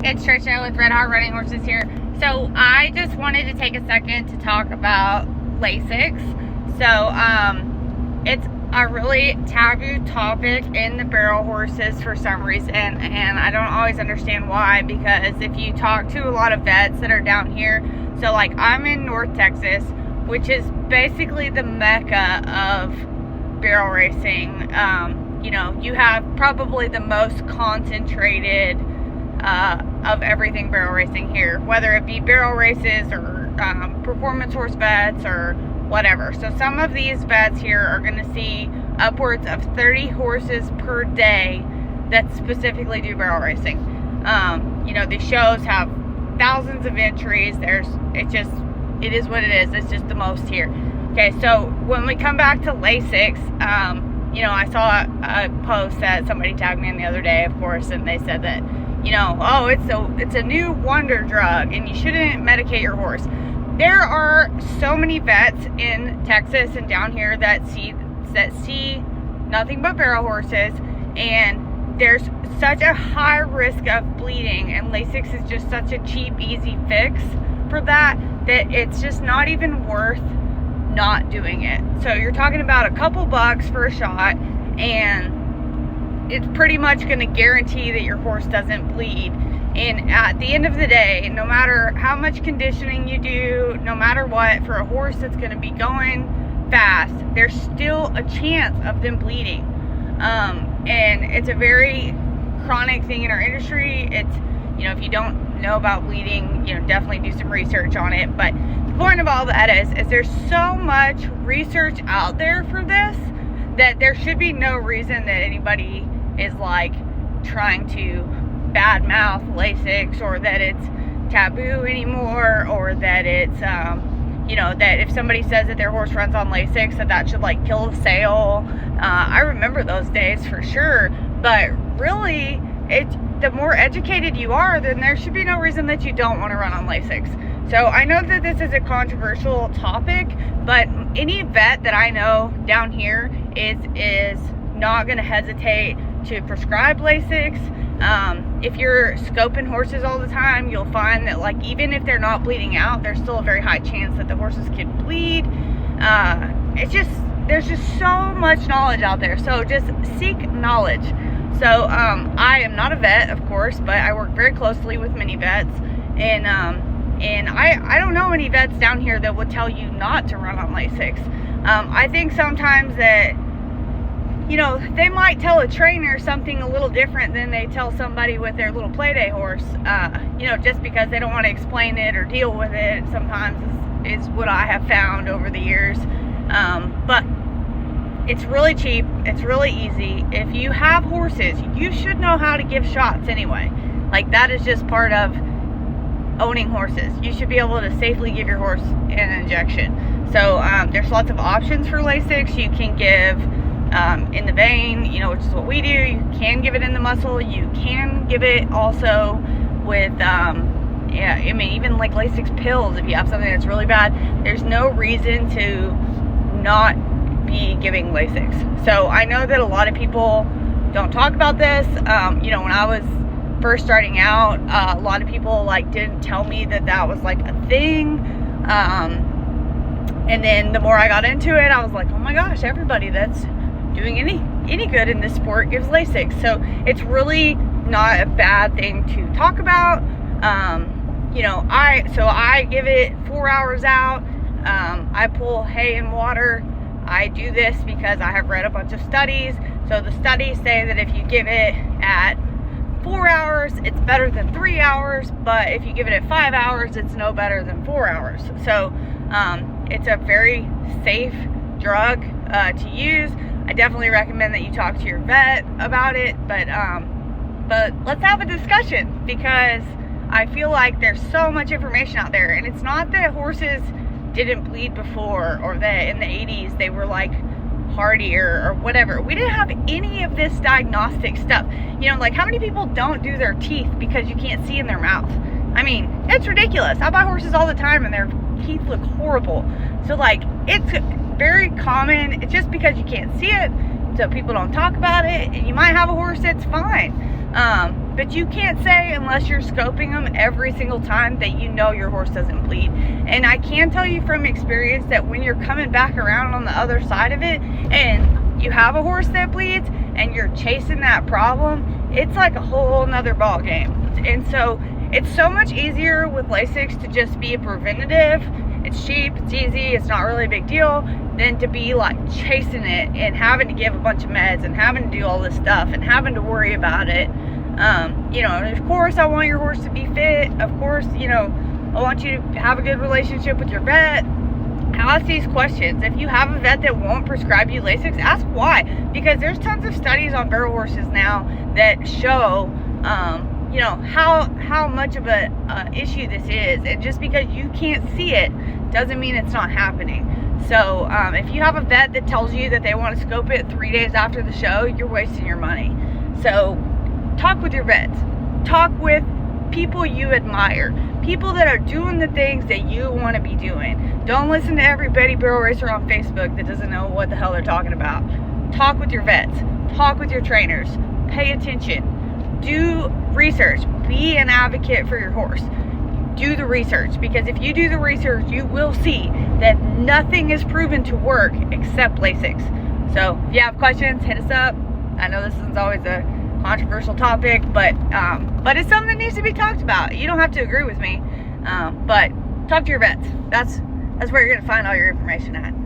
It's Trisha with Red Hot Running Horses here. So I just wanted to take a second to talk about Lasix. So it's a really taboo topic in the barrel horses for some reason, and I don't always understand why, because if you talk to a lot of vets that are down here, so like I'm in North Texas, which is basically the mecca of barrel racing. You know, you have probably the most concentrated of everything barrel racing here, whether it be barrel races or performance horse vets or whatever. So some of these vets here are going to see upwards of 30 horses per day that specifically do barrel racing. You know, these shows have thousands of entries. It is what it is. It's just the most here. Okay, so when we come back to Lasix, you know, I saw a post that somebody tagged me in the other day, of course, and they said that, you know, oh, it's a new wonder drug and you shouldn't medicate your horse. There are so many vets in Texas and down here that see nothing but barrel horses, and there's such a high risk of bleeding, and Lasix is just such a cheap, easy fix for that it's just not even worth not doing it. So you're talking about a couple bucks for a shot, and it's pretty much going to guarantee that your horse doesn't bleed. And at the end of the day, no matter how much conditioning you do, no matter what, for a horse that's going to be going fast, there's still a chance of them bleeding. And it's a very chronic thing in our industry. It's, you know, if you don't know about bleeding, you know, definitely do some research on it. But the point of all that is there's so much research out there for this that there should be no reason that anybody is like trying to badmouth Lasix, or that it's taboo anymore, or that it's you know, that if somebody says that their horse runs on Lasix, that should like kill the sale. I remember those days for sure, but really, the more educated you are, then there should be no reason that you don't want to run on Lasix. So I know that this is a controversial topic, but any vet that I know down here is not going to hesitate to prescribe Lasix. If you're scoping horses all the time, you'll find that, like, even if they're not bleeding out, there's still a very high chance that the horses can bleed. There's just so much knowledge out there. So just seek knowledge. So I am not a vet, of course, but I work very closely with many vets, and I don't know any vets down here that would tell you not to run on Lasix. I think sometimes that, you know, they might tell a trainer something a little different than they tell somebody with their little playday horse, you know, just because they don't want to explain it or deal with it sometimes is what I have found over the years. But it's really cheap, it's really easy. If you have horses, you should know how to give shots anyway. Like, that is just part of owning horses. You should be able to safely give your horse an injection. So there's lots of options for Lasix. You can give in the vein, you know, which is what we do. You can give it in the muscle. You can give it also with yeah, I mean, even like Lasix pills. If you have something that's really bad, there's no reason to not be giving Lasix. So I know that a lot of people don't talk about this. You know, when I was first starting out, a lot of people like didn't tell me that was like a thing. And then the more I got into it, I was like, oh my gosh, everybody that's doing any good in this sport gives Lasix. So it's really not a bad thing to talk about. You know, I give it 4 hours out. I pull hay and water. I do this because I have read a bunch of studies. So the studies say that if you give it at 4 hours, it's better than 3 hours, but if you give it at 5 hours, it's no better than 4 hours. So it's a very safe drug to use. I definitely recommend that you talk to your vet about it, but let's have a discussion, because I feel like there's so much information out there, and it's not that horses didn't bleed before, or that in the 80s they were like hardier or whatever. We didn't have any of this diagnostic stuff. You know, like, how many people don't do their teeth because you can't see in their mouth? I mean, it's ridiculous. I buy horses all the time and their teeth look horrible. So like, it's very common. It's just because you can't see it, so people don't talk about it. And you might have a horse that's fine, but but you can't say, unless you're scoping them every single time, that you know your horse doesn't bleed. And I can tell you from experience that when you're coming back around on the other side of it and you have a horse that bleeds and you're chasing that problem, it's like a whole nother ball game. And so it's so much easier with Lasix to just be a preventative. It's cheap, it's easy, it's not really a big deal, than to be like chasing it and having to give a bunch of meds and having to do all this stuff and having to worry about it. You know, of course I want your horse to be fit. Of course, you know, I want you to have a good relationship with your vet. Ask these questions. If you have a vet that won't prescribe you Lasix, ask why. Because there's tons of studies on barrel horses now that show, you know, how much of a issue this is. And just because you can't see it doesn't mean it's not happening. So if you have a vet that tells you that they want to scope it 3 days after the show, you're wasting your money. So talk with your vets. Talk with people you admire. People that are doing the things that you want to be doing. Don't listen to every Betty Barrel Racer on Facebook that doesn't know what the hell they're talking about. Talk with your vets. Talk with your trainers. Pay attention. Do research. Be an advocate for your horse. Do the research, because if you do the research, you will see that nothing is proven to work except Lasix. So if you have questions, hit us up. I know this is always a controversial topic, but it's something that needs to be talked about. You don't have to agree with me, but talk to your vets. That's where you're going to find all your information at.